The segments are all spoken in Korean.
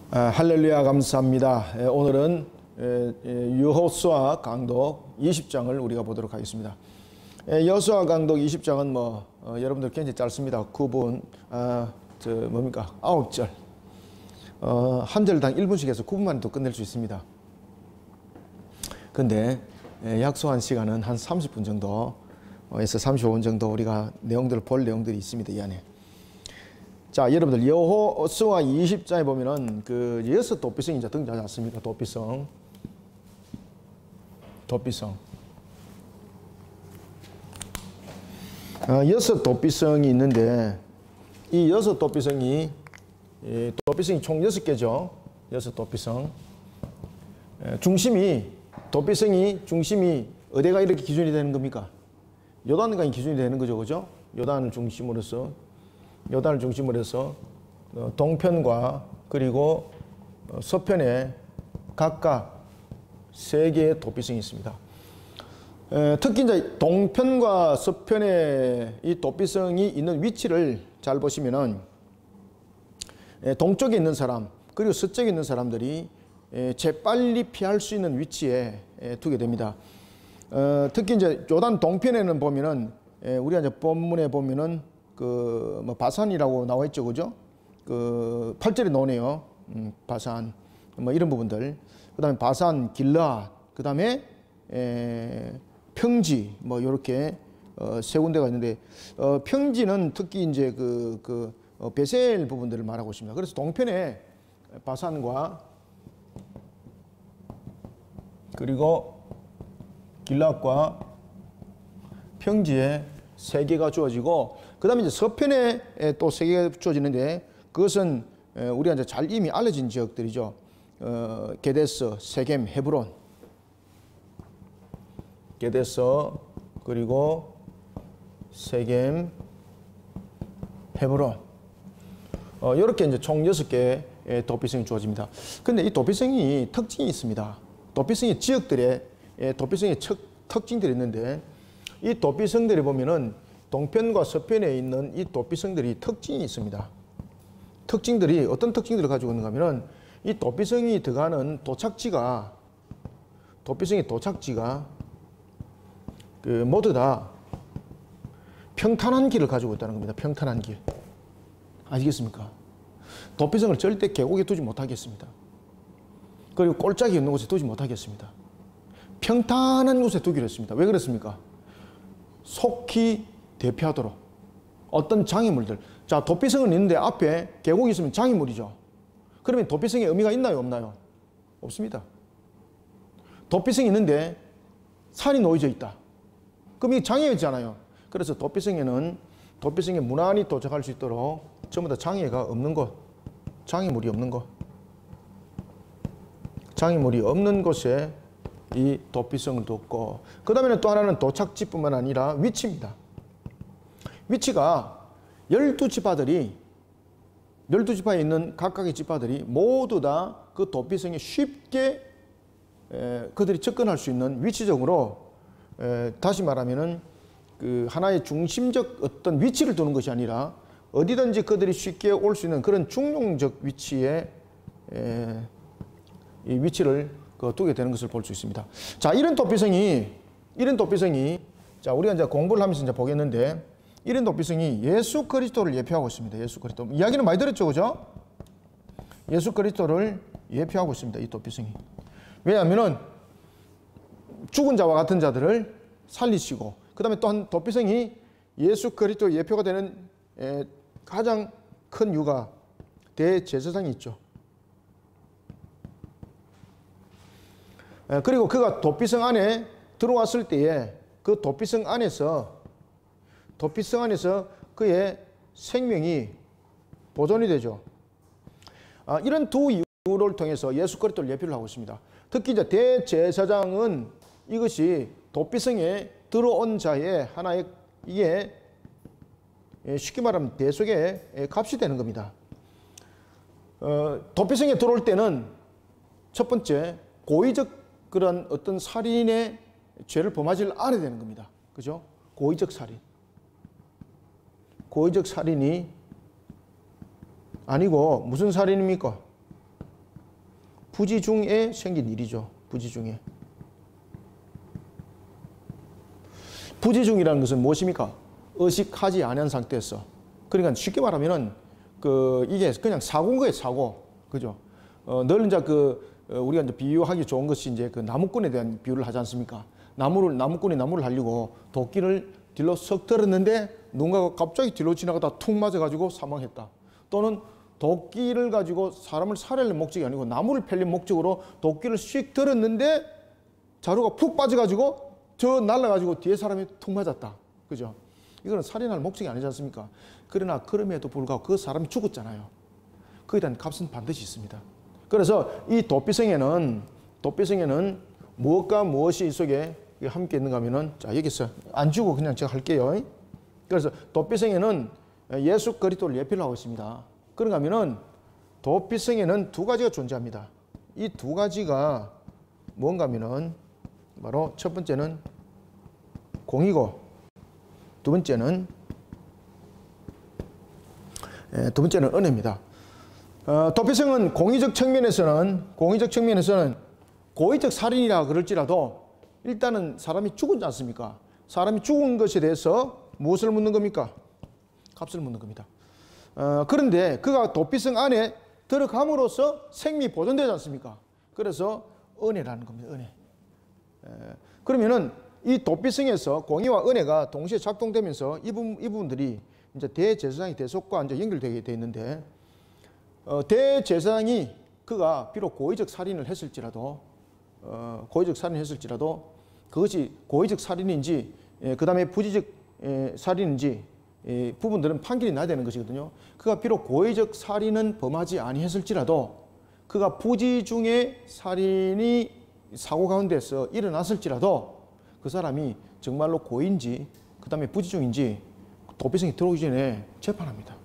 할렐루야 감사합니다. 오늘은 여호수아 강독 20장을 우리가 보도록 하겠습니다. 여호수아 강독 20장은 여러분들 굉장히 짧습니다. 9분, 9절. 한 절당 1분씩 해서 9분만 또 끝낼 수 있습니다. 근데 약속한 시간은 한 30분 정도에서 35분 정도 우리가 내용들을 볼 내용들이 있습니다. 이 안에. 자, 여러분들 여호수아 20장에 보면은 그 여섯 도피성이 이제 등장하지 않습니까? 도피성. 여섯 도피성이 있는데 이 여섯 도피성이 총 6개죠. 여섯 도피성. 도피성이 중심이 어디가 이렇게 기준이 되는 겁니까? 요단강이 기준이 되는 거죠. 그죠? 요단을 중심으로 해서 동편과 그리고 서편에 각각 3개의 도피성이 있습니다. 특히 이제 동편과 서편에 이 도피성이 있는 위치를 잘 보시면은 동쪽에 있는 사람 그리고 서쪽에 있는 사람들이 재빨리 피할 수 있는 위치에 두게 됩니다. 특히 이제 요단 동편에는 보면은 우리가 이제 본문에 보면은 바산이라고 나와 있죠, 그죠? 8절에 나오네요. 바산, 이런 부분들. 그 다음에 바산, 길라, 그 다음에 평지, 요렇게 세 군데가 있는데, 평지는 특히 이제 베셀 부분들을 말하고 있습니다. 그래서 동편에 바산과 그리고 길라과 평지에 3개가 주어지고, 그 다음에 이제 서편에 또 3개가 주어지는데, 그것은 우리가 이제 잘 이미 알려진 지역들이죠. 게데스, 세겜, 헤브론. 게데스, 그리고 세겜, 헤브론. 이렇게 이제 총 6개의 도피성이 주어집니다. 근데 이 도피성이 특징이 있습니다. 도피성의 지역들의 도피성의 특징들이 있는데, 이 도피성들이 보면은 동편과 서편에 있는 이 도피성들이 특징이 있습니다. 어떤 특징들을 가지고 있는가 하면은 이 도피성이 들어가는 도착지가 모두 다 평탄한 길을 가지고 있다는 겁니다. 평탄한 길. 아시겠습니까? 도피성을 절대 계곡에 두지 못하겠습니다. 그리고 골짜기 있는 곳에 두지 못하겠습니다. 평탄한 곳에 두기로 했습니다. 왜 그렇습니까? 속히 대피하도록 어떤 장애물들. 자, 도피성은 있는데 앞에 계곡이 있으면 장애물이죠. 그러면 도피성의 의미가 있나요, 없나요? 없습니다. 도피성이 있는데 산이 놓여져 있다. 그럼 이게 장애였잖아요. 그래서 도피성에 무난히 도착할 수 있도록 전부 다 장애가 없는 곳, 장애물이 없는 곳에 이 도피성을 뒀고, 그 다음에는 또 하나는 도착지뿐만 아니라 위치입니다. 위치가 12지파에 있는 각각의 지파들이 모두 다 그 도피성에 쉽게 그들이 접근할 수 있는 위치적으로, 다시 말하면은 하나의 중심적 어떤 위치를 두는 것이 아니라 어디든지 그들이 쉽게 올 수 있는 그런 중용적 위치에 이 위치를 두게 되는 것을 볼 수 있습니다. 자, 이런 도피성이 자, 우리가 이제 공부를 하면서 이제 보겠는데, 이런 도피성이 예수 그리스도를 예표하고 있습니다. 예수 그리스도. 이야기는 많이 들었죠, 그죠? 예수 그리스도를 예표하고 있습니다. 이 도피성이. 왜냐하면은 죽은 자와 같은 자들을 살리시고, 그 다음에 또 한 도피성이 예수 그리스도 예표가 되는 가장 큰 이유가 대제사장이 있죠. 그리고 그가 도피성 안에 들어왔을 때에 그 도피성 안에서 그의 생명이 보존이 되죠. 이런 두 이유를 통해서 예수 그리스도를 예표를 하고 있습니다. 특히 이제 대제사장은 이것이 도피성에 들어온 자의 하나의, 이게 쉽게 말하면 대속의 값이 되는 겁니다. 도피성에 들어올 때는 첫 번째 고의적 그런 어떤 살인의 죄를 범하지 않아야 되는 겁니다. 그죠? 고의적 살인이 아니고 무슨 살인입니까? 부지 중에 생긴 일이죠. 부지 중에. 부지 중이라는 것은 무엇입니까? 의식하지 않은 상태에서. 그러니까 쉽게 말하면은 이게 그냥 사고인 거예요, 사고. 그죠? 늘 이제 우리가 이제 비유하기 좋은 것이 이제 그 나무꾼에 대한 비유를 하지 않습니까? 나무꾼이 나무를 달리고 도끼를 뒤로 석 들었는데 누군가가 갑자기 뒤로 지나가다 툭 맞아가지고 사망했다. 또는 도끼를 가지고 사람을 살해할 목적이 아니고 나무를 팰 목적으로 도끼를 씩 들었는데 자루가 푹 빠져가지고 저 날라가지고 뒤에 사람이 툭 맞았다. 그죠? 이거는 살인할 목적이 아니지 않습니까? 그러나 그럼에도 불구하고 그 사람이 죽었잖아요. 그에 대한 값은 반드시 있습니다. 그래서 이 도피성에는 무엇과 무엇이 이 속에 함께 있는가 하면은, 자, 여기서 안 주고 그냥 제가 할게요. 그래서 도피성에는 예수 그리스도를 예표를 하고 있습니다. 그런가 하면은 도피성에는 두 가지가 존재합니다. 이 두 가지가 뭔가 하면은 바로 첫 번째는 공이고 두 번째는 은혜입니다. 도피성은 공의적 측면에서는 고의적 살인이라 그럴지라도 일단은 사람이 죽지 않습니까? 사람이 죽은 것에 대해서 무엇을 묻는 겁니까? 값을 묻는 겁니다. 그런데 그가 도피성 안에 들어감으로써 생명이 보존되지 않습니까? 그래서 은혜라는 겁니다. 은혜. 그러면은 이 도피성에서 공의와 은혜가 동시에 작동되면서 이 부분들이 이제 대제사장의 대속과 이제 연결되게 돼 있는데, 대제사장이 그가 비록 고의적 살인을 했을지라도 그것이 고의적 살인인지 그 다음에 부지적 살인인지 부분들은 판결이 나야 되는 것이거든요. 그가 비록 고의적 살인은 범하지 아니했을지라도 그가 부지 중에 살인이 사고 가운데서 일어났을지라도 그 사람이 정말로 고의인지 그 다음에 부지 중인지 도피성이 들어오기 전에 재판합니다.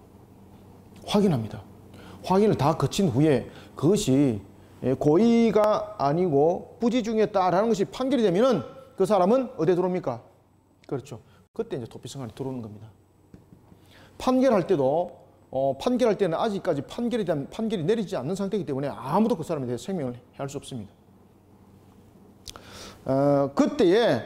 확인합니다. 확인을 다 거친 후에 그것이 고의가 아니고 부지 중이었다라는 것이 판결이 되면은 그 사람은 어디에 들어옵니까? 그렇죠. 그때 이제 도피성 안에 들어오는 겁니다. 판결할 때는 아직까지 판결이 내리지 않는 상태이기 때문에 아무도 그 사람에 대해 생명을 해할 수 없습니다. 그때에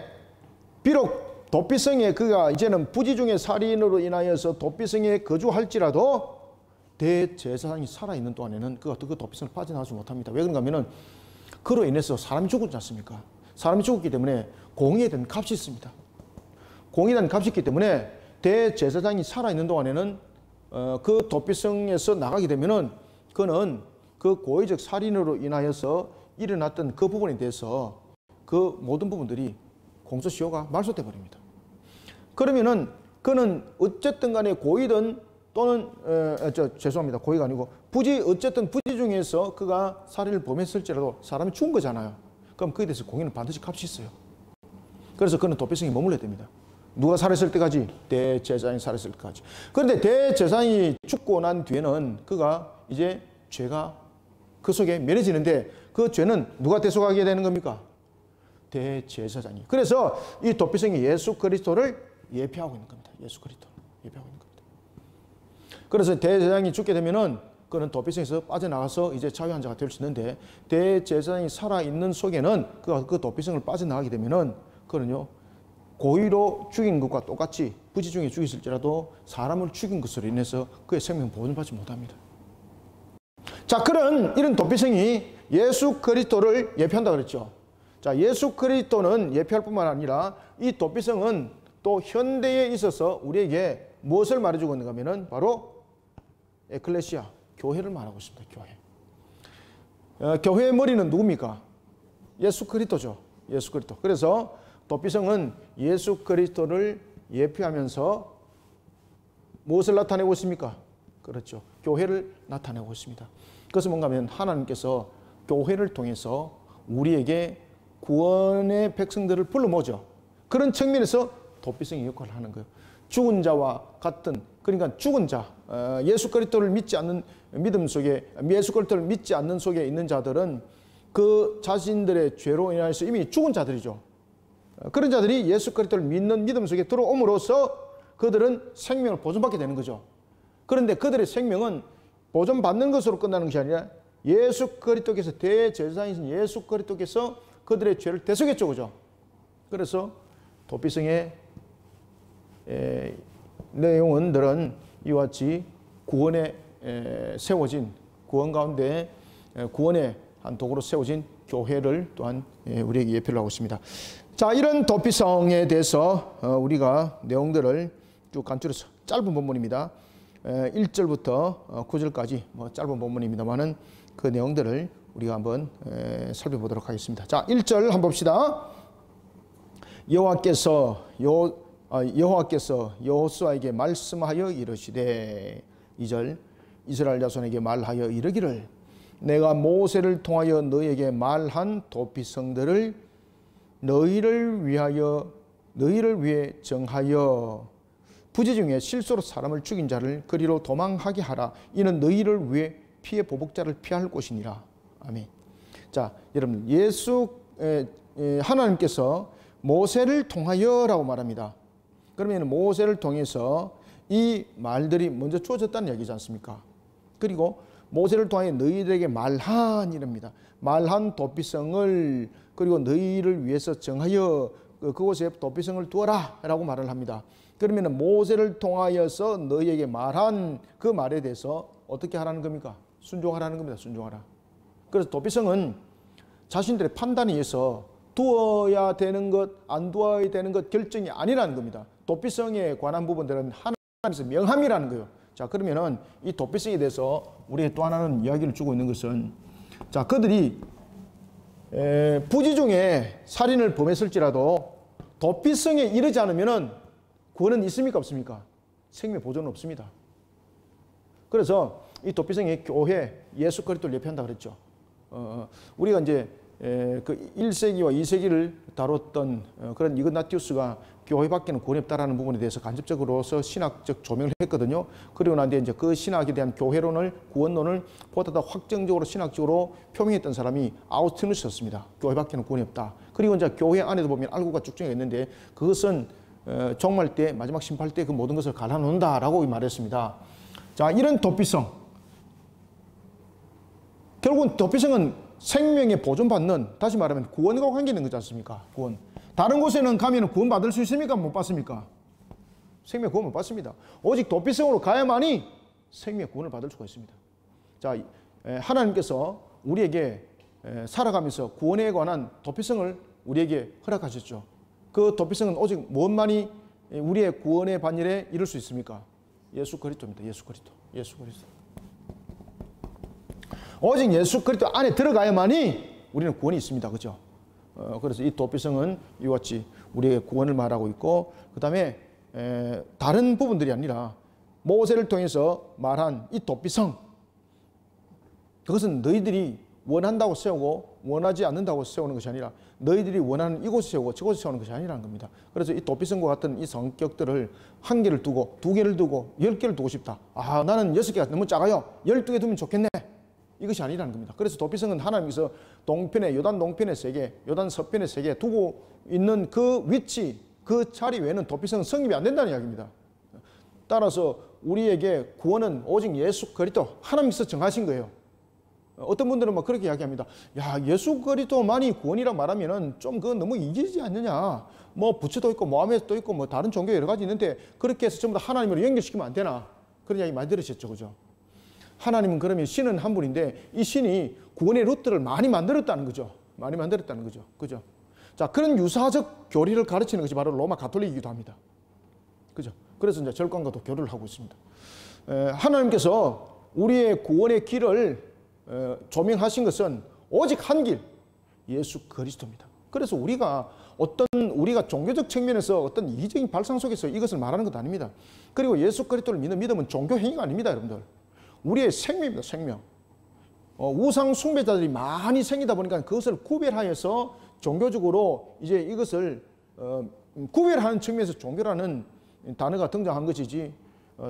비록 도피성에 그가 이제는 부지 중의 살인으로 인하여서 도피성에 거주할지라도 대제사장이 살아있는 동안에는 그가 그 도피성을 빠져나가지 못합니다. 왜 그런가 하면은 그로 인해서 사람이 죽었지 않습니까? 사람이 죽었기 때문에 공의에 대한 값이 있습니다. 공의에 대한 값이 있기 때문에 대제사장이 살아있는 동안에는 그 도피성에서 나가게 되면은 그는 그 고의적 살인으로 인하여서 일어났던 그 부분에 대해서 그 모든 부분들이 공소시효가 말소돼 버립니다. 그러면은 그는 어쨌든 간에 고의든 또는 죄송합니다. 고의가 아니고 어쨌든 부지 중에서 그가 살인을 범했을지라도 사람이 죽은 거잖아요. 그럼 그에 대해서 공의는 반드시 값이 있어요. 그래서 그는 도피성이 머물러야 됩니다. 누가 살았을 때까지? 대제사장이 살았을 때까지. 그런데 대제사장이 죽고 난 뒤에는 그가 이제 죄가 그 속에 면해지는데 그 죄는 누가 대속하게 되는 겁니까? 대제사장이. 그래서 이 도피성이 예수 그리스도를 예표하고 있는 겁니다. 예수 그리스도를 예표하고 있는 겁니다. 그래서 대제사장이 죽게 되면은 그는 도피성에서 빠져나가서 이제 자유한 자가 될 수 있는데, 대제사장이 살아있는 속에는 그 도피성을 빠져나가게 되면은 그는요 고의로 죽인 것과 똑같이 부지 중에 죽였을지라도 사람을 죽인 것으로 인해서 그의 생명 보존받지 못합니다. 자, 이런 도피성이 예수 그리스도를 예표한다 그랬죠. 자, 예수 그리스도는 예표할 뿐만 아니라 이 도피성은 또 현대에 있어서 우리에게 무엇을 말해주고 있는가 하면은 바로 에클레시아, 교회를 말하고 있습니다. 교회. 교회의 머리는 누굽니까? 예수 그리스도죠. 예수 그리스도. 그래서 도피성은 예수 그리스도를 예표하면서 무엇을 나타내고 있습니까? 그렇죠. 교회를 나타내고 있습니다. 그것은 뭔가 하면 하나님께서 교회를 통해서 우리에게 구원의 백성들을 불러 모으죠. 그런 측면에서 도피성의 역할을 하는 거예요. 죽은 자와 같은, 그러니까 죽은 자, 예수 그리스도를 믿지 않는 믿음 속에, 예수 그리스도를 믿지 않는 속에 있는 자들은 그 자신들의 죄로 인해서 이미 죽은 자들이죠. 그런 자들이 예수 그리스도를 믿는 믿음 속에 들어옴으로써 그들은 생명을 보존받게 되는 거죠. 그런데 그들의 생명은 보존받는 것으로 끝나는 것이 아니라 예수 그리스도께서 대제사장이신 예수 그리스도께서 그들의 죄를 대속했죠. 그죠? 그래서 도피성의 내용은들은 이와 같이 구원에 세워진 구원 가운데 구원의 한 도구로 세워진 교회를 또한 우리에게 예표를 하고 있습니다. 자, 이런 도피성에 대해서 우리가 내용들을 쭉 간추려서 짧은 본문입니다. 1절부터 9절까지 짧은 본문입니다만은 그 내용들을 우리가 한번 살펴보도록 하겠습니다. 자, 1절 한번 봅시다. 여호와께서 여호수아에게 말씀하여 이르시되 2절 이스라엘 자손에게 말하여 이르기를 내가 모세를 통하여 너에게 말한 도피성들을 너희를 위해 정하여 부지 중에 실수로 사람을 죽인 자를 그리로 도망하게 하라. 이는 너희를 위해 피해 보복자를 피할 곳이니라. 아멘. 자, 여러분 하나님께서 모세를 통하여라고 말합니다. 그러면 모세를 통해서 이 말들이 먼저 주어졌다는 얘기지 않습니까? 그리고 모세를 통하여 너희들에게 말한 이랍니다. 말한 도피성을 그리고 너희를 위해서 정하여 그곳에 도피성을 두어라 라고 말을 합니다. 그러면 모세를 통하여서 너희에게 말한 그 말에 대해서 어떻게 하라는 겁니까? 순종하라는 겁니다. 순종하라. 그래서 도피성은 자신들의 판단에 의해서 두어야 되는 것, 안 두어야 되는 것 결정이 아니라는 겁니다. 도피성에 관한 부분들은 하나님께서 명함이라는 거예요. 자, 그러면은 이 도피성에 대해서 우리에게 또 하나는 이야기를 주고 있는 것은, 자, 그들이 부지 중에 살인을 범했을지라도 도피성에 이르지 않으면은 구원은 있습니까? 없습니까? 생명 보존은 없습니다. 그래서 이 도피성의 교회, 예수 그리스도를 예표한다 그랬죠. 우리가 이제 그 1세기와 2세기를 다뤘던 그런 이그나티우스가 교회 밖에는 구원이 없다라는 부분에 대해서 간접적으로서 신학적 조명을 했거든요. 그리고 난 뒤에 이제 그 신학에 대한 교회론을, 구원론을 보다 더 확정적으로 신학적으로 표명했던 사람이 아우스티누스였습니다. 교회 밖에는 구원이 없다. 그리고 이제 교회 안에도 보면 알고가 쭉쭉 있는데 그것은 종말 때, 마지막 심판 때 그 모든 것을 갈아놓는다라고 말했습니다. 자, 이런 도피성. 결국은 도피성은 생명에 보존받는, 다시 말하면 구원과 관계 있는 거지 않습니까? 구원. 다른 곳에는 가면 구원 받을 수 있습니까? 못 받습니까? 생명 구원 못 받습니다. 오직 도피성으로 가야만이 생명 구원을 받을 수가 있습니다. 자, 하나님께서 우리에게 살아가면서 구원에 관한 도피성을 우리에게 허락하셨죠. 그 도피성은 오직 무엇만이 우리의 구원의 반열에 이룰 수 있습니까? 예수 그리스도입니다. 예수 그리스도. 예수 그리스도. 오직 예수 그리스도 안에 들어가야만이 우리는 구원이 있습니다. 그죠? 그래서 이 도피성은 이와 같이 우리의 구원을 말하고 있고, 그 다음에 다른 부분들이 아니라 모세를 통해서 말한 이 도피성, 그것은 너희들이 원한다고 세우고 원하지 않는다고 세우는 것이 아니라 너희들이 원하는 이곳에 세우고 저곳에 세우는 것이 아니라는 겁니다. 그래서 이 도피성과 같은 이 성격들을 한 개를 두고, 두 개를 두고, 10개를 두고 싶다. 아, 나는 6개가 너무 작아요. 12개 두면 좋겠네. 이것이 아니라는 겁니다. 그래서 도피성은 하나님께서 동편에, 요단 동편에 3개, 요단 서편에 3개 두고 있는 그 위치, 그 자리 외에는 도피성은 성립이 안 된다는 이야기입니다. 따라서 우리에게 구원은 오직 예수 그리스도, 하나님께서 정하신 거예요. 어떤 분들은 막 그렇게 이야기합니다. 야, 예수 그리스도만이 구원이라고 말하면은 좀 그건 너무 이기지 않느냐. 뭐 부처도 있고 모하메드도 있고 뭐 다른 종교 여러 가지 있는데 그렇게 해서 전부 다 하나님으로 연결시키면 안 되나. 그런 이야기 많이 들으셨죠. 그죠? 하나님은 그러면 신은 한 분인데 이 신이 구원의 루트를 많이 만들었다는 거죠. 많이 만들었다는 거죠. 그죠? 자, 그런 유사적 교리를 가르치는 것이 바로 로마 가톨릭이기도 합니다. 그죠? 그래서 이제 절간과도 교류를 하고 있습니다. 하나님께서 우리의 구원의 길을 조명하신 것은 오직 한 길, 예수 그리스도입니다. 그래서 우리가 종교적 측면에서 어떤 이기적인 발상 속에서 이것을 말하는 것도 아닙니다. 그리고 예수 그리스도를 믿는 믿음은 종교 행위가 아닙니다, 여러분들. 우리의 생명입니다, 생명. 우상 숭배자들이 많이 생기다 보니까 그것을 구별하여서 종교적으로 이제 이것을 구별하는 측면에서 종교라는 단어가 등장한 것이지,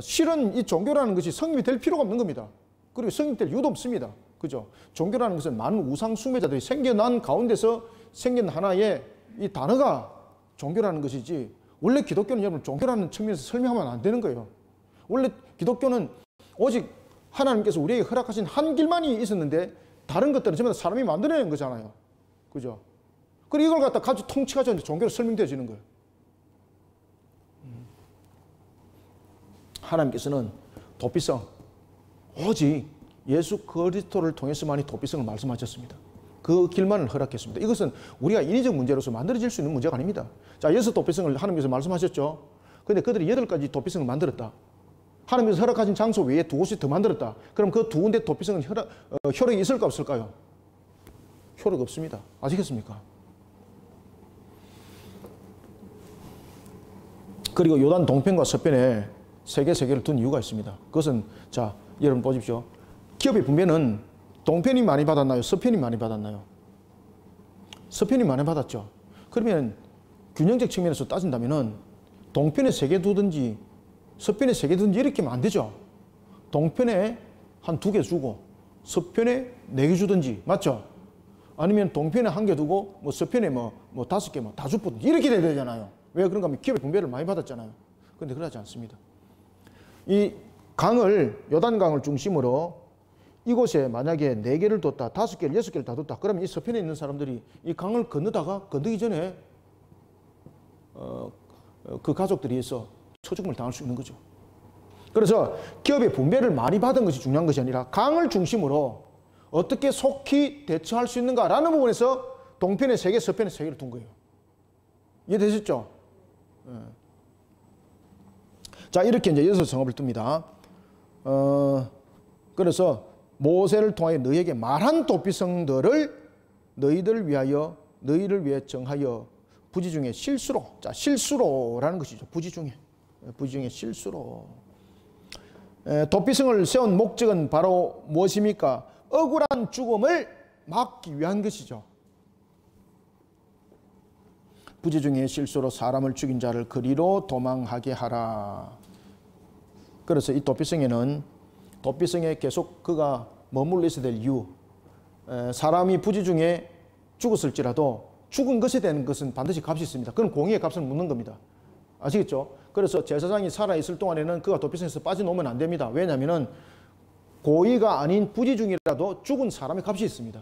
실은 이 종교라는 것이 성립이 될 필요가 없는 겁니다. 그리고 성립될 이유도 없습니다. 그죠? 종교라는 것은 많은 우상 숭배자들이 생겨난 가운데서 생긴 하나의 이 단어가 종교라는 것이지, 원래 기독교는 여러분 종교라는 측면에서 설명하면 안 되는 거예요. 원래 기독교는 오직 하나님께서 우리에게 허락하신 한 길만이 있었는데 다른 것들은 전부 다 사람이 만들어낸 거잖아요. 그죠? 그리고 이걸 갖다 가지고 통치가지고 종교로 설명되어지는 거예요. 하나님께서는 도피성, 오직 예수 그리스도를 통해서만이 도피성을 말씀하셨습니다. 그 길만을 허락했습니다. 이것은 우리가 인위적 문제로서 만들어질 수 있는 문제가 아닙니다. 자, 여섯 도피성을 하나님께서 말씀하셨죠. 그런데 그들이 8가지 도피성을 만들었다. 하나님께서 허락하신 장소 외에 2곳이 더 만들었다. 그럼 그 2군데 도피성은 효력이 있을까 없을까요? 효력 없습니다. 아시겠습니까? 그리고 요단 동편과 서편에 세계를 둔 이유가 있습니다. 그것은 자, 여러분 보십시오. 기업의 분배는 동편이 많이 받았나요? 서편이 많이 받았나요? 서편이 많이 받았죠. 그러면 균형적 측면에서 따진다면은 동편에 3개 두든지 서편에 3개 두든지 이렇게 하면 안 되죠. 동편에 한 2개 주고 서편에 4개 주든지, 맞죠? 아니면 동편에 1개 두고 뭐 서편에 뭐 5개 뭐 다 주든지 이렇게 돼야 되잖아요. 왜 그런가 하면 기업의 분배를 많이 받았잖아요. 그런데 그러지 않습니다. 이 강을, 요단강을 중심으로 이곳에 만약에 4개를 뒀다, 5개를, 6개를 다 뒀다. 그러면 이 서편에 있는 사람들이 이 강을 건너기 전에 그 가족들에 의해서 처죽음을 당할 수 있는 거죠. 그래서 기업의 분배를 많이 받은 것이 중요한 것이 아니라 강을 중심으로 어떻게 속히 대처할 수 있는가라는 부분에서 동편에 3개, 서편에 3개를 둔 거예요. 이해되셨죠? 자, 이렇게 이제 6성읍을 둡니다. 그래서 모세를 통하여 너희에게 말한 도피성들을 너희를 위해 정하여 부지 중에 실수로, 자, 실수로라는 것이죠. 부지 중에 실수로. 도피성을 세운 목적은 바로 무엇입니까? 억울한 죽음을 막기 위한 것이죠. 부지 중에 실수로 사람을 죽인 자를 그리로 도망하게 하라. 그래서 이 도피성에 계속 그가 머물러 있어야 될 이유, 사람이 부지 중에 죽었을지라도 죽은 것에 대한 것은 반드시 값이 있습니다. 그건 공의의 값을 묻는 겁니다. 아시겠죠? 그래서 제사장이 살아있을 동안에는 그가 도피성에서 빠져나오면 안 됩니다. 왜냐하면 고의가 아닌 부지 중이라도 죽은 사람의 값이 있습니다.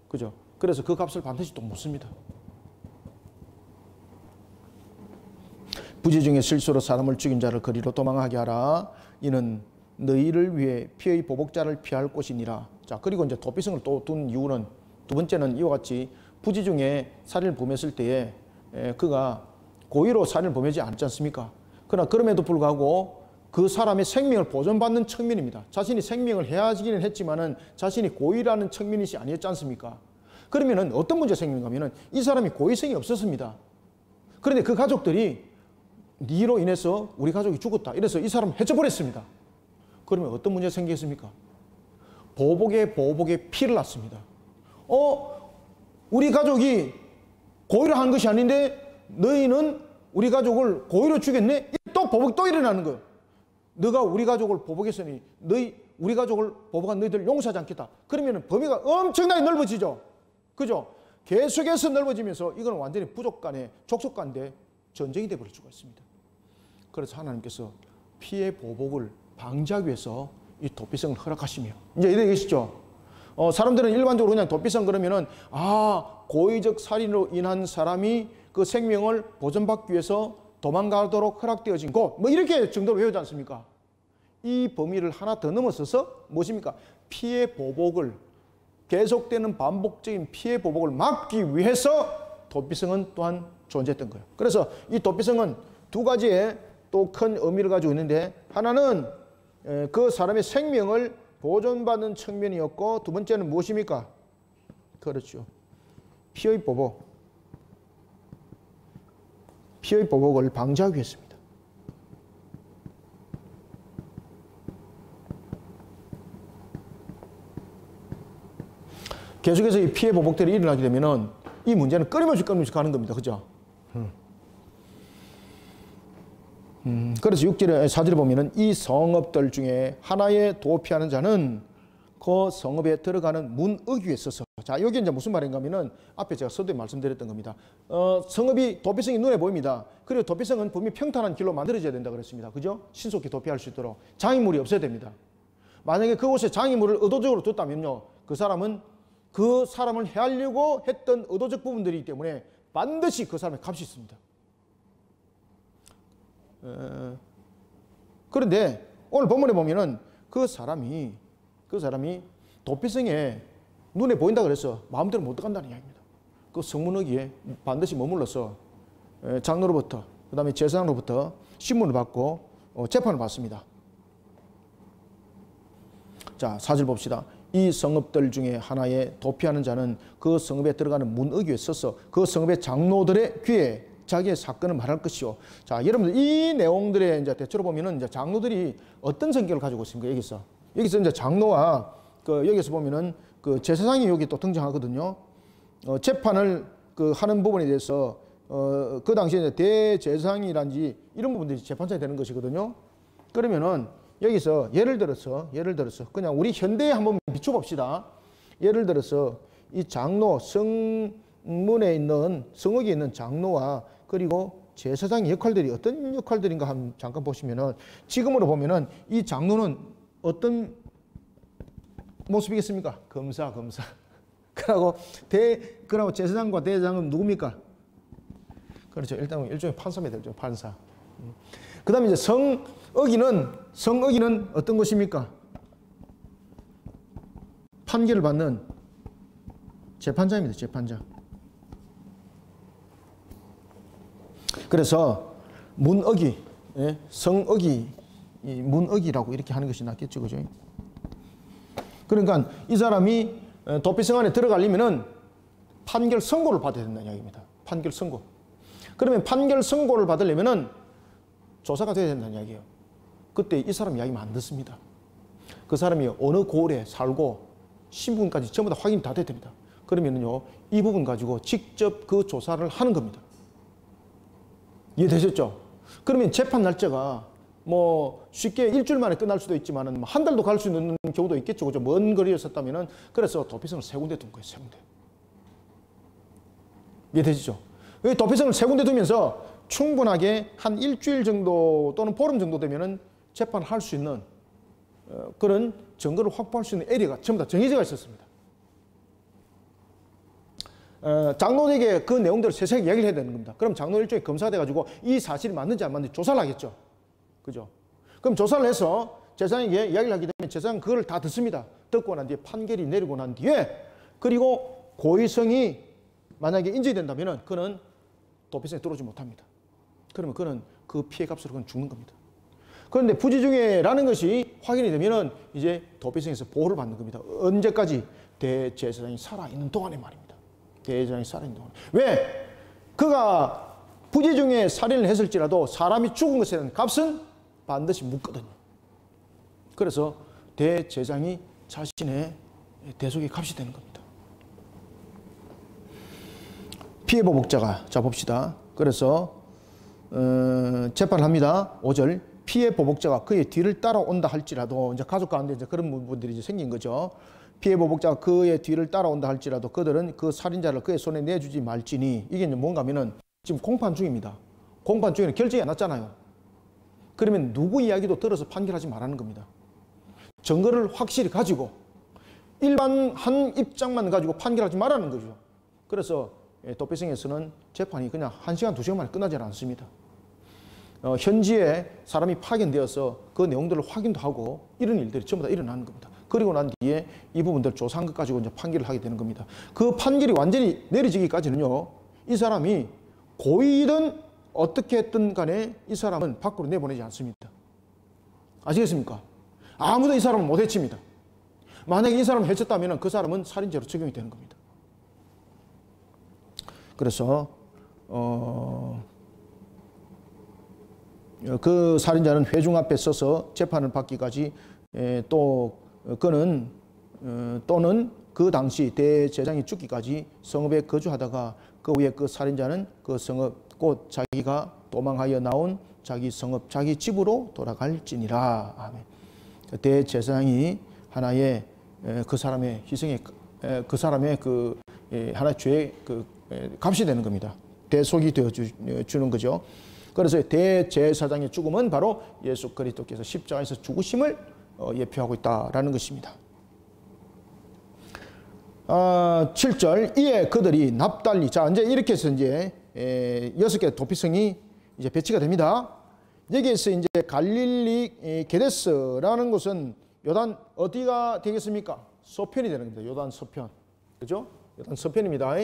그죠? 그래서 그 값을 반드시 또 묻습니다. 부지 중에 실수로 사람을 죽인 자를 그리로 도망하게 하라. 이는 너희를 위해 피의 보복자를 피할 곳이니라. 자, 그리고 이제 도피성을 또 둔 이유는, 두 번째는 이와 같이 부지 중에 살인을 범했을 때에 그가 고의로 살인을 범하지 않지 않습니까? 그러나 그럼에도 불구하고 그 사람의 생명을 보존받는 측면입니다. 자신이 생명을 해하기는 했지만은 자신이 고의라는 측면이 아니었지 않습니까? 그러면은 어떤 문제가 생기는가 하면은 이 사람이 고의성이 없었습니다. 그런데 그 가족들이 니로 인해서 우리 가족이 죽었다, 이래서 이 사람을 해쳐버렸습니다. 그러면 어떤 문제가 생기겠습니까? 보복에 피를 났습니다. 우리 가족이 고의로 한 것이 아닌데 너희는 우리 가족을 고의로 죽였네? 또 보복이 또 일어나는 거예요. 너가 우리 가족을 보복했으니 우리 가족을 보복한 너희들 용서하지 않겠다. 그러면 범위가 엄청나게 넓어지죠. 그죠? 계속해서 넓어지면서 이건 완전히 부족 간에, 족속 간에 전쟁이 되어버릴 수가 있습니다. 그래서 하나님께서 피해 보복을 방지하기 위해서 이 도피성을 허락하시며, 이제 이래 계시죠? 사람들은 일반적으로 그냥 도피성 그러면은, 고의적 살인으로 인한 사람이 그 생명을 보존받기 위해서 도망가도록 허락되어진 곳, 뭐 이렇게 정도로 외우지 않습니까? 이 범위를 하나 더 넘어서서 무엇입니까? 피해 보복을, 계속되는 반복적인 피해 보복을 막기 위해서 도피성은 또한 존재했던 거예요. 그래서 이 도피성은 두 가지의 또 큰 의미를 가지고 있는데, 하나는 그 사람의 생명을 보존받는 측면이었고, 두 번째는 무엇입니까? 그렇죠. 피의 보복을 방지하기 위해서입니다. 계속해서 이 피해 보복들이 일어나게 되면은 이 문제는 끊임없이 가는 겁니다. 그죠? 그래서 6절에, 4절에 보면은 이 성읍들 중에 하나에 도피하는 자는 그 성읍에 들어가는 문어귀에 있어서, 자, 여기 이제 무슨 말인가 하면은 앞에 제가 서두에 말씀드렸던 겁니다. 성읍이 도피성이 눈에 보입니다. 그리고 도피성은 분명히 평탄한 길로 만들어져야 된다 그랬습니다. 그죠? 신속히 도피할 수 있도록 장애물이 없어야 됩니다. 만약에 그곳에 장애물을 의도적으로 뒀다면요, 그 사람은 그 사람을 해하려고 했던 의도적 부분들이기 때문에 반드시 그 사람의 값이 있습니다. 그런데 오늘 본문에 보면은 그 사람이 도피성에 눈에 보인다 그래서 마음대로 못 들어간다는 이야기입니다. 그 성문어기에 반드시 머물러서 장로로부터, 그 다음에 제사장로부터 신문을 받고 재판을 받습니다. 자, 4절 봅시다. 이 성읍들 중에 하나에 도피하는 자는 그 성읍에 들어가는 문어기에 서서 그 성읍의 장로들의 귀에 자기의 사건을 말할 것이요. 자, 여러분들 이 내용들의 이제 대체로 보면은 이제 장로들이 어떤 성격을 가지고 있습니까? 여기서 이제 장로와 여기서 보면은 그 제사장이 여기 또 등장하거든요. 재판을 하는 부분에 대해서 그 당시에 이제 대제사장이란지 이런 부분들이 재판장이 되는 것이거든요. 그러면은 여기서 예를 들어서 그냥 우리 현대에 한번 비춰봅시다. 예를 들어서 이 장로, 성문에 있는 성읍에 있는 장로와 그리고 제사장의 역할들이 어떤 역할들인가 한번 잠깐 보시면은, 지금으로 보면은 이 장로는 어떤 모습이겠습니까? 검사. 그러고 제사장과 대제사장은 누굽니까? 그렇죠. 일단 일종의 판사면 되죠. 판사. 그 다음에 이제 성어기는 어떤 것입니까? 판결을 받는 재판장입니다. 재판장. 그래서 문어기, 성어기, 문어기라고 이렇게 하는 것이 낫겠죠. 그죠? 그러니까 이 사람이 도피성 안에 들어가려면은 판결 선고를 받아야 된다는 이야기입니다. 판결 선고. 그러면 판결 선고를 받으려면은 조사가 돼야 된다는 이야기예요. 그때 이 사람 이야기만 안 듣습니다. 그 사람이 어느 고을에 살고 신분까지 전부 다 확인이 다 돼야 됩니다. 그러면은요, 이 부분 가지고 직접 그 조사를 하는 겁니다. 이해되셨죠? 그러면 재판 날짜가 뭐 쉽게 일주일 만에 끝날 수도 있지만은 한 달도 갈 수 있는 경우도 있겠죠. 그죠? 먼 거리였었다면은. 그래서 도피성을 세 군데 둔 거예요. 세 군데. 이해되시죠? 이 도피성을 세 군데 두면서 충분하게 한 일주일 정도 또는 보름 정도 되면은 재판을 할 수 있는 그런 증거를 확보할 수 있는 에리어가 전부 다 정해져 있었습니다. 장로에게 그 내용들을 세세하게 이야기를 해야 되는 겁니다. 그럼 장로 일종의 검사가 돼가지고 이 사실이 맞는지 안 맞는지 조사를 하겠죠. 그죠? 그럼 조사를 해서 제사장에게 이야기를 하게 되면 제사장은 그걸 다 듣습니다. 듣고 난 뒤에 판결이 내리고 난 뒤에, 그리고 고의성이 만약에 인정된다면은 그는 도피성에 들어오지 못합니다. 그러면 그는 그 피해값으로 그는 죽는 겁니다. 그런데 부지중해라는 것이 확인이 되면은 이제 도피성에서 보호를 받는 겁니다. 언제까지? 대제사장이 살아있는 동안에 말입니다. 대제사장이 살아있는 동안. 왜? 그가 부지중해 살인을 했을지라도 사람이 죽은 것에 대한 값은 반드시 묻거든요. 그래서 대제사장이 자신의 대속의 값이 되는 겁니다. 피해보복자가, 자 봅시다. 그래서 재판을 합니다. 5절. 피해보복자가 그의 뒤를 따라온다 할지라도, 이제 가족 가운데 이제 그런 부분들이 이제 생긴 거죠. 피해보복자가 그의 뒤를 따라온다 할지라도 그들은 그 살인자를 그의 손에 내주지 말지니, 이게 이제 뭔가 하면은 지금 공판 중입니다. 공판 중에는 결정이 안 났잖아요. 그러면 누구 이야기도 들어서 판결하지 말라는 겁니다. 증거를 확실히 가지고 일반 한 입장만 가지고 판결하지 말라는 거죠. 그래서 도피성에서는 재판이 그냥 1시간, 2시간 만에 끝나지 않습니다. 현지에 사람이 파견되어서 그 내용들을 확인도 하고 이런 일들이 전부 다 일어나는 겁니다. 그리고 난 뒤에 이 부분들을 조사한 것 가지고 이제 판결을 하게 되는 겁니다. 그 판결이 완전히 내려지기까지는요, 이 사람이 고의든 어떻게 했든 간에 이 사람은 밖으로 내보내지 않습니다. 아시겠습니까? 아무도 이 사람을 못 해칩니다. 만약에 이 사람을 해쳤다면 그 사람은 살인죄로 적용이 되는 겁니다. 그래서 그 살인자는 회중 앞에 서서 재판을 받기까지 또 그는 또는 그 당시 대제사장이 죽기까지 성읍에 거주하다가 그 후에 그 살인자는 그 성읍 곧 자기가 도망하여 나온 자기 성읍 자기 집으로 돌아갈지니라. 아멘. 대제사장이 하나의 그 사람의 희생의 그 사람의 그 하나의 죄의 그 값이 되는 겁니다. 대속이 되어 주는 거죠. 그래서 대제사장의 죽음은 바로 예수 그리스도께서 십자가에서 죽으심을 예표하고 있다라는 것입니다. 7절 이에 그들이 납달리. 자, 이제 이렇게 해서 이제 6개 도피성이 이제 배치가 됩니다. 여기에서 이제 갈릴리 게데스라는 곳은 요단 어디가 되겠습니까? 서편이 되는 겁니다. 요단 서편. 그죠? 요단 서편입니다.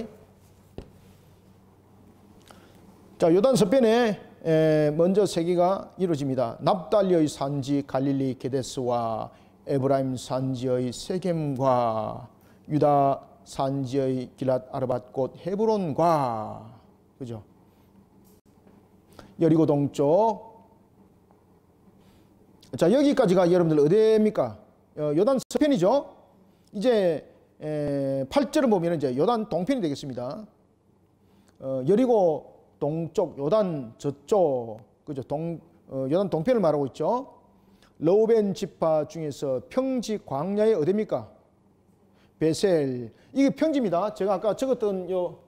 자, 요단 서편에 먼저 세기가 이루어집니다. 납달리의 산지 갈릴리 게데스와 에브라임 산지의 세겜과 유다 산지의 길랏 아르밧 곧 헤브론과, 그죠? 여리고 동쪽. 자, 여기까지가 여러분들 어디입니까? 요단 서편이죠. 이제 8절을 보면 이제 요단 동편이 되겠습니다. 여리고 동쪽, 요단 저쪽, 그죠? 요단 동편을 말하고 있죠. 르우벤 지파 중에서 평지 광야의 어디입니까? 베셀. 이게 평지입니다. 제가 아까 적었던 요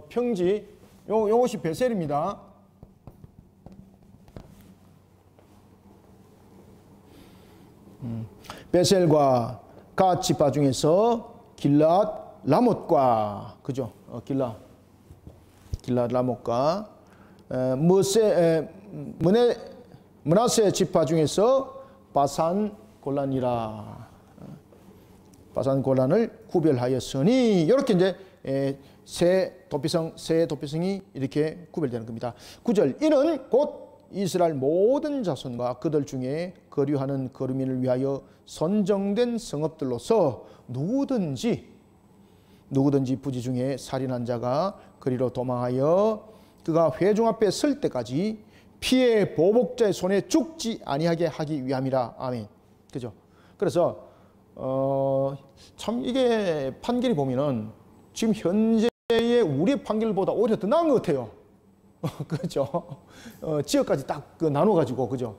평지, 요것이 베셀입니다. 베셀과 갓 지파 중에서 길랏 라못과, 그죠? 길랏 라못과 므나세 지파 중에서 바산 골란이라. 바산 골란을 구별하였으니, 이렇게 이제 세 도피성이 이렇게 구별되는 겁니다. 9절 이는 곧 이스라엘 모든 자손과 그들 중에 거류하는 거류민을 위하여 선정된 성읍들로서 누구든지 부지 중에 살인한 자가 그리로 도망하여 그가 회중 앞에 설 때까지 피해 보복자의 손에 죽지 아니하게 하기 위함이라. 아멘. 그죠? 그래서 참 이게 판결이 보면은 지금 현재의 우리의 판결보다 오히려 더 나은 것 같아요. 그렇죠? 지역까지 딱 나눠가지고, 그죠?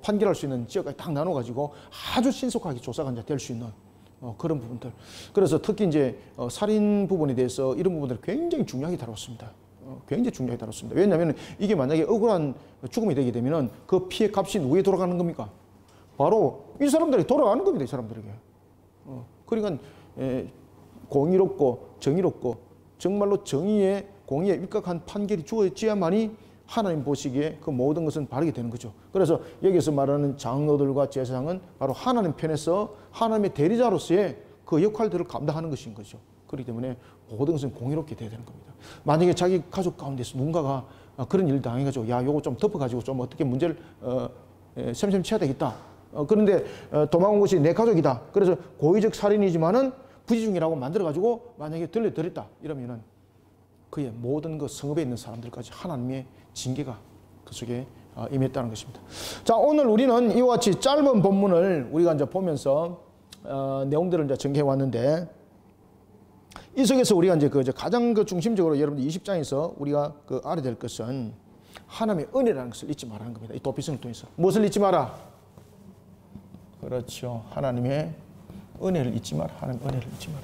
판결할 수 있는 지역까지 딱 나눠가지고 아주 신속하게 조사가 이제 될 수 있는 그런 부분들. 그래서 특히 이제 살인 부분에 대해서 이런 부분들을 굉장히 중요하게 다뤘습니다. 굉장히 중요하게 다뤘습니다. 왜냐하면 이게 만약에 억울한 죽음이 되게 되면은 그 피해 값이 누구에 돌아가는 겁니까? 바로 이 사람들에게 돌아가는 겁니다. 이 사람들에게. 그러니까 공의롭고 정의롭고 정말로 공의에 입각한 판결이 주어져야만이 하나님 보시기에 그 모든 것은 바르게 되는 거죠. 그래서 여기서 말하는 장로들과 제사장은 바로 하나님 편에서 하나님의 대리자로서의 그 역할들을 감당하는 것인 거죠. 그렇기 때문에 모든 것은 공의롭게 돼야 되는 겁니다. 만약에 자기 가족 가운데서 누군가가 그런 일을 당해가지고 야, 요거 좀 덮어가지고 좀 어떻게 문제를 셈셈 쳐야 되겠다. 그런데 도망온 것이 내 가족이다. 그래서 고의적 살인이지만은 부지중이라고 만들어가지고 만약에 들려드렸다. 이러면은 그의 모든 그 성읍에 있는 사람들까지 하나님의 징계가 그 속에 임했다는 것입니다. 자, 오늘 우리는 이와 같이 짧은 본문을 우리가 이제 보면서 내용들을 이제 전개해 왔는데, 이 속에서 우리가 이제 가장 중심적으로 여러분들 20장에서 우리가 알아야 될 것은 하나님의 은혜라는 것을 잊지 말라는 겁니다. 이 도피성을 통해서 무엇을 잊지 마라? 그렇죠. 하나님의 은혜를 잊지 마라. 하나님의 은혜를 잊지 마라.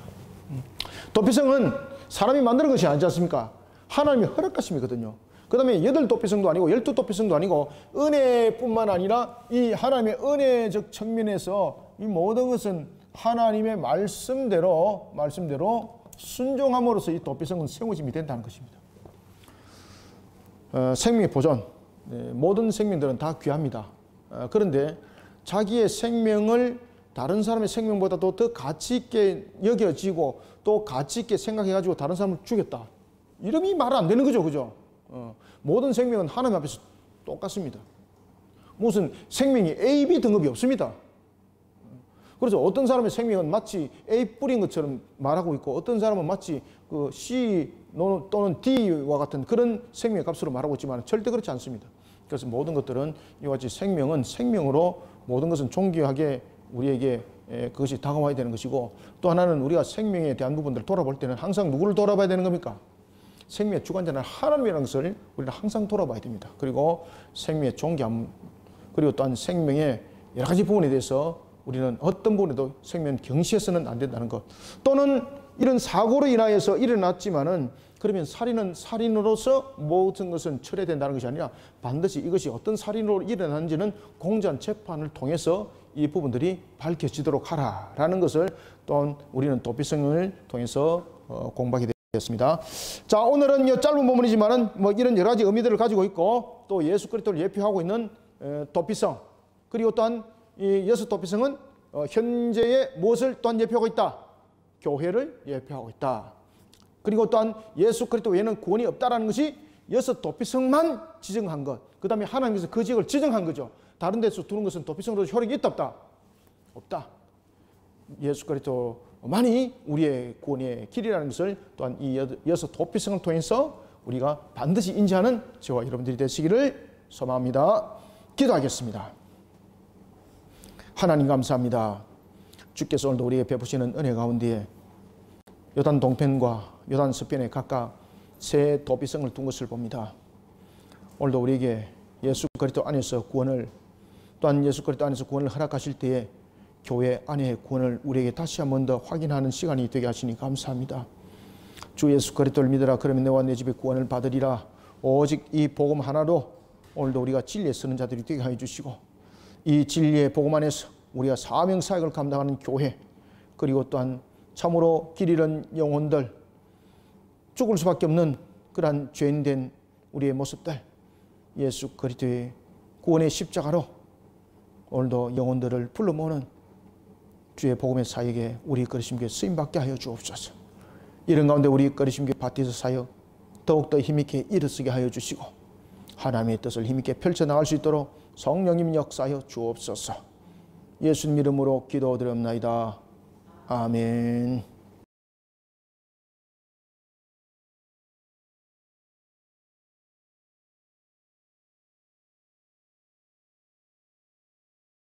도피성은 사람이 만드는 것이 아니지 않습니까? 하나님이 허락하심이거든요. 그 다음에 8도피성도 아니고 12도피성도 아니고 은혜뿐만 아니라 이 하나님의 은혜적 측면에서 이 모든 것은 하나님의 말씀대로 순종함으로써 이 도피성은 세워짐이 된다는 것입니다. 생명의 보존. 모든 생명들은 다 귀합니다. 그런데 자기의 생명을 다른 사람의 생명보다도 더 가치 있게 여겨지고 또 가치 있게 생각해가지고 다른 사람을 죽였다. 이름이 말 안 되는 거죠. 그죠? 모든 생명은 하나님 앞에서 똑같습니다. 무슨 생명이 A, B 등급이 없습니다. 그래서 어떤 사람의 생명은 마치 A 뿌린 것처럼 말하고 있고 어떤 사람은 마치 그 C 또는 D와 같은 그런 생명의 값으로 말하고 있지만 절대 그렇지 않습니다. 그래서 모든 것들은 이와 같이 생명은 생명으로 모든 것은 존귀하게 우리에게 그것이 다가와야 되는 것이고, 또 하나는 우리가 생명에 대한 부분들을 돌아볼 때는 항상 누구를 돌아봐야 되는 겁니까? 생명의 주관자는 하나님이라는 것을 우리는 항상 돌아봐야 됩니다. 그리고 생명의 존귀함, 그리고 또한 생명의 여러 가지 부분에 대해서 우리는 어떤 부분에도 생명은 경시해서는 안 된다는 것, 또는 이런 사고로 인하여서 일어났지만은 그러면 살인은 살인으로서 모든 것은 철회된다는 것이 아니라 반드시 이것이 어떤 살인으로 일어났는지는 공정한 재판을 통해서 이 부분들이 밝혀지도록 하라라는 것을 또한 우리는 도피성을 통해서 공부하게 되었습니다. 자, 오늘은 이 짧은 본문이지만은 뭐 이런 여러 가지 의미들을 가지고 있고 또 예수 그리스도를 예표하고 있는 도피성, 그리고 또한 이 예수 도피성은 현재의 무엇을 또한 예표하고 있다? 교회를 예표하고 있다. 그리고 또한 예수 그리스도 외에는 구원이 없다라는 것이 여섯 도피성만 지정한 것. 그 다음에 하나님께서 그 지역을 지정한 거죠. 다른 데서 두는 것은 도피성으로 효력이 있다 없다? 없다. 예수 그리스도만이 우리의 구원의 길이라는 것을 또한 이 여섯 도피성을 통해서 우리가 반드시 인지하는 저와 여러분들이 되시기를 소망합니다. 기도하겠습니다. 하나님 감사합니다. 주께서 오늘도 우리에게 베푸시는 은혜 가운데 요단 동편과 요단 서편에 각각 세 도피성을 둔 것을 봅니다. 오늘도 우리에게 예수 그리스도 안에서 구원을, 또한 예수 그리스도 안에서 구원을 허락하실 때에 교회 안의 구원을 우리에게 다시 한 번 더 확인하는 시간이 되게 하시니 감사합니다. 주 예수 그리스도를 믿으라. 그러면 너와 내 집에 구원을 받으리라. 오직 이 복음 하나로 오늘도 우리가 진리에 서는 자들이 되게 하여 주시고, 이 진리의 복음 안에서 우리가 사명 사역을 감당하는 교회, 그리고 또한 참으로 길 잃은 영혼들, 죽을 수밖에 없는 그러한 죄인된 우리의 모습들, 예수 그리스도의 구원의 십자가로 오늘도 영혼들을 불러 모으는 주의 복음의 사역에 우리 그리심교회 쓰임받게 하여 주옵소서. 이런 가운데 우리 그리심교회 바티스 사역 더욱더 힘있게 일어서게 하여 주시고, 하나님의 뜻을 힘있게 펼쳐나갈 수 있도록 성령님 역사하여 주옵소서. 예수님 이름으로 기도드립나이다. 아멘.